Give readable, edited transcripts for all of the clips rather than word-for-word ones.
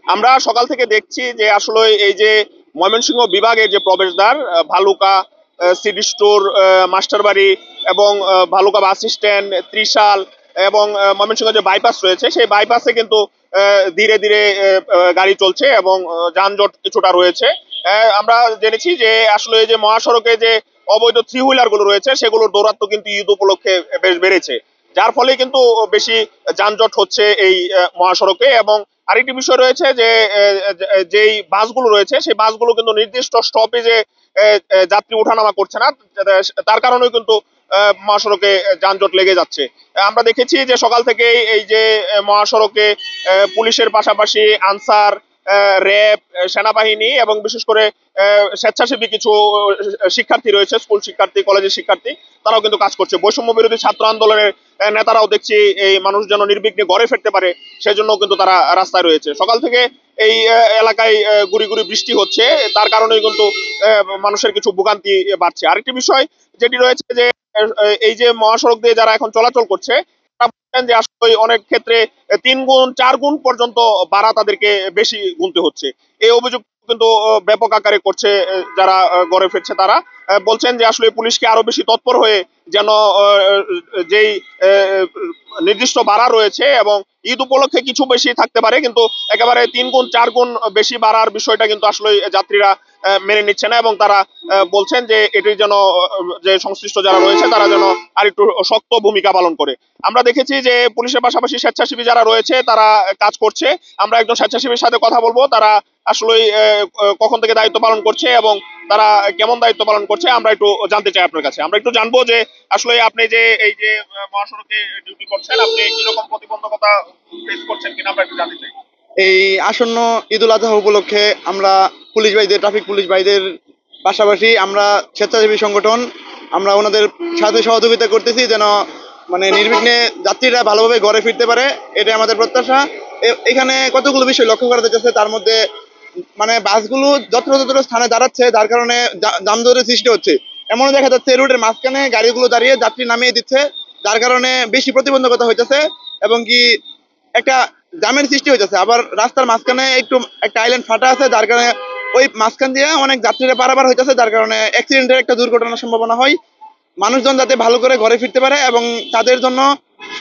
আমরা সকাল থেকে দেখছি যে আসলে এই যে ময়মনসিংহ বিভাগের যে প্রবেশদ্বার ভালুকা সিটি স্টোর, মাস্টারবাড়ি এবং ভালুকা বাস স্ট্যান্ড, ত্রিশাল এবং ময়মনসিংহ যে বাইপাস রয়েছে সেই বাইপাসে কিন্তু ধীরে ধীরে গাড়ি চলছে এবং যানজট কিছুটা রয়েছে। আমরা জেনেছি যে আসলে এই যে মহাসড়কে যে অবৈধ থ্রি হুইলার গুলো রয়েছে সেগুলোর দৌরাত্ম্য কিন্তু ঈদ উপলক্ষে বেশ বেড়েছে, যার ফলে কিন্তু বেশি যানজট হচ্ছে এই মহাসড়কে। এবং আরেকটি বিষয় রয়েছে যে যেই বাসগুলো রয়েছে সেই বাসগুলো কিন্তু নির্দিষ্ট স্টপেজে যাত্রী ওঠানামা করছে না, তার কারণেও কিন্তু মহাসড়কে যানজট লেগে যাচ্ছে। আমরা দেখেছি যে সকাল থেকে এই যে মহাসড়কে পুলিশের পাশাপাশি আনসার, র্যাব, সেনাবাহিনী এবং বিশেষ করে স্বেচ্ছাসেবী কিছু শিক্ষার্থী রয়েছে, স্কুল শিক্ষার্থী, কলেজের শিক্ষার্থী, তারাও কিন্তু কাজ করছে। বৈষম্য বিরোধী ছাত্র আন্দোলনের নেতারাও দেখছি এই মানুষ যেন নির্বিঘ্নে ঘরে ফিরতে পারে সেজন্য কিন্তু তারা রাস্তায় রয়েছে। সকাল থেকে এই এলাকায় গুড়ি গুড়ি বৃষ্টি হচ্ছে, তার কারণেই কিন্তু মানুষের কিছু ভোগান্তি বাড়ছে। আরেকটি বিষয় যেটি রয়েছে যে এই যে মহাসড়ক দিয়ে যারা এখন চলাচল করছে তারা বলছেন যে আসলে অনেক ক্ষেত্রে 3 গুণ 4 গুণ পর্যন্ত ভাড়া তাদেরকে বেশি গুনতে হচ্ছে। এই অভিযোগ কিন্তু ব্যাপক আকারে করছে যারা ঘরে ফিরছে তারা। বলছেন যে আসলে পুলিশকে আরো বেশি তৎপর হয়ে যেন যেই নির্দিষ্ট ভাড়া রয়েছে এবং ঈদ উপলক্ষে কিছু বেশি থাকতে পারে, কিন্তু একেবারে 3 গুণ 4 গুণ বেশি বাড়ার বিষয়টা কিন্তু আসলে যাত্রীরা মেনে নিচ্ছে না এবং তারা বলছেন যে এটির যেন যে সংশ্লিষ্ট যারা রয়েছে তারা যেন আর একটু শক্ত ভূমিকা পালন করে। আমরা দেখেছি যে পুলিশের পাশাপাশি স্বেচ্ছাসেবী যারা রয়েছে তারা কাজ করছে। আমরা একজন স্বেচ্ছাসেবীর সাথে কথা বলবো, তারা আসলে কখন থেকে দায়িত্ব পালন করছে এবং তারা কেমন দায়িত্ব পালন করছে আমরা একটু জানতে চাই আপনার কাছে। আমরা একটু জানবো যে আসলে আপনি যে এই যে মহাসড়কে ডিউটি করছেন, আপনি কিরকম প্রতিবন্ধকতা ফেস করছেন কিনা আমরা একটু জানতে চাই। এই আসন্ন ঈদুল আজহা উপলক্ষে আমরা পুলিশ ভাইদের, ট্রাফিক পুলিশ ভাইদের পাশাপাশি আমরা স্বেচ্ছাসেবী সংগঠন, আমরা ওনাদের সাথে সহযোগিতা করতেছি যেন মানে নির্বিঘ্নে যাত্রীরা ভালোভাবে ঘরে ফিরতে পারে, এটাই আমাদের প্রত্যাশা। এখানে কতগুলো বিষয় লক্ষ্য করা যাচ্ছে, তার মধ্যে মানে বাসগুলো যত্র স্থানে দাঁড়াচ্ছে, যার কারণে যানজটের সৃষ্টি হচ্ছে। এমনও দেখা যাচ্ছে রুটের মাঝখানে গাড়িগুলো দাঁড়িয়ে যাত্রী নামিয়ে দিচ্ছে, যার কারণে বেশি প্রতিবন্ধকতা হইতেছে এবং কি একটা জামের সৃষ্টি হইতেছে। আবার রাস্তার মাঝখানে একটু একটা আইল্যান্ড ফাটা আছে, যার কারণে ওই মাঝখান দিয়ে অনেক যাত্রীরা পারাপার হইতেছে, যার কারণে অ্যাক্সিডেন্টের একটা দুর্ঘটনার সম্ভাবনা হয়। মানুষজন যাতে ভালো করে ঘরে ফিরতে পারে এবং তাদের জন্য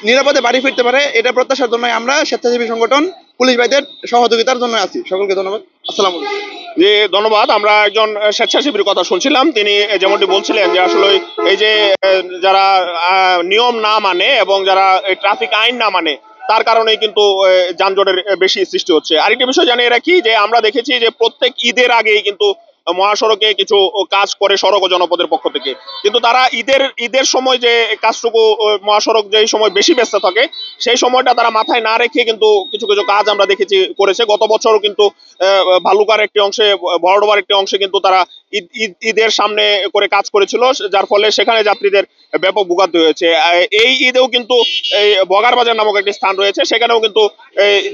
নিরাপদে বাড়ি ফিরতে পারে, এটা প্রত্যাশার জন্য আমরা স্বেচ্ছাসেবী সংগঠন পুলিশ ভাইদের সহযোগিতার জন্য আছি। সকলকে ধন্যবাদ। আসসালামু আলাইকুম। জি ধন্যবাদ। আমরা একজন স্বেচ্ছাসেবীর কথা শুনছিলাম, তিনি যেমনটি বলছিলেন যে আসলে এই যে যারা নিয়ম না মানে এবং যারা ট্রাফিক আইন না মানে তার কারণেই কিন্তু যানজটের বেশি সৃষ্টি হচ্ছে। আরেকটি বিষয় জানিয়ে রাখি যে আমরা দেখেছি যে প্রত্যেক ঈদের আগেই কিন্তু মহাসড়কে কিছু কাজ করে সড়ক ও জনপদের পক্ষ থেকে, কিন্তু তারা ঈদের সময় যে কাজটুকু মহাসড়ক যেই সময় বেশি ব্যস্ত থাকে সেই সময়টা তারা মাথায় না রেখে কিন্তু কিছু কিছু কাজ আমরা দেখেছি করেছে। গত বছরও কিন্তু ভালুকার একটি অংশে, ভরডোবার একটি অংশে কিন্তু তারা ঈদের সামনে করে কাজ করেছিল, যার ফলে সেখানে যাত্রীদের ব্যাপক ভোগান্তি হয়েছে। এই ঈদেও কিন্তু এই বগার বাজার নামক একটি স্থান রয়েছে, সেখানেও কিন্তু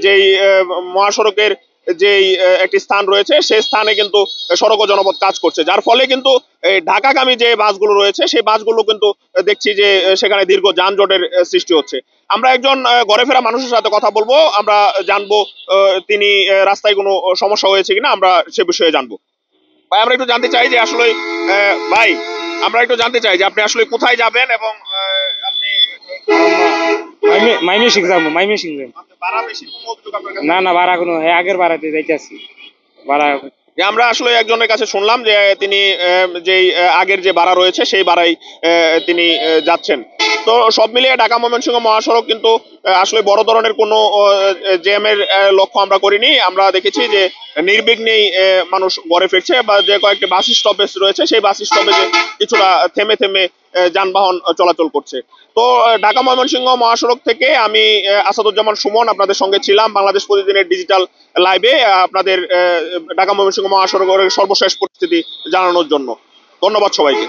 যেই মহাসড়কের যেই একটি স্থান রয়েছে সেই স্থানে কিন্তু সড়ক ও জনপথ কাজ করছে, যার ফলে কিন্তু ঢাকাগামী যে বাসগুলো রয়েছে সেই বাসগুলো কিন্তু দেখছি যে সেখানে দীর্ঘ যানজটের সৃষ্টি হচ্ছে। আমরা একজন ঘরে ফেরা মানুষের সাথে কথা বলবো, আমরা জানবো তিনি রাস্তায় কোনো সমস্যা হয়েছে কিনা আমরা সে বিষয়ে জানবো। ভাই আমরা একটু জানতে চাই যে আসলে ভাই আমরা একটু জানতে চাই যে আপনি আসলে কোথায় যাবেন এবং আপনি মাইমি সিং যাবো, মাইমি সিং যাবো। ভাড়া বেশি কোনো অভিযোগ আপনার কাছে? না না, ভাড়া কোনো আগের ভাড়াতে যাইতেছি ভাড়া। যে আমরা আসলে একজনের কাছে শুনলাম যে তিনি যেই আগের যে ভাড়া রয়েছে সেই ভাড়াই তিনি যাচ্ছেন। তো সব মিলিয়ে ঢাকা ময়মনসিংহ মহাসড়ক কিন্তু আসলে বড় ধরনের কোনো জ্যামের লক্ষ্য আমরা করিনি। আমরা দেখেছি যে নির্বিঘ্নেই মানুষ ঘরে ফিরছে, বা যে কয়েকটি বাস স্টপেজ রয়েছে সেই বাস স্টপেজে কিছুটা থেমে থেমে যানবাহন চলাচল করছে। তো ঢাকা ময়মনসিংহ মহাসড়ক থেকে আমি আসাদুজ্জামান সুমন আপনাদের সঙ্গে ছিলাম বাংলাদেশ প্রতিদিনের ডিজিটাল লাইভে আপনাদের ঢাকা ময়মনসিংহ মহাসড়কের সর্বশেষ পরিস্থিতি জানানোর জন্য। ধন্যবাদ সবাইকে।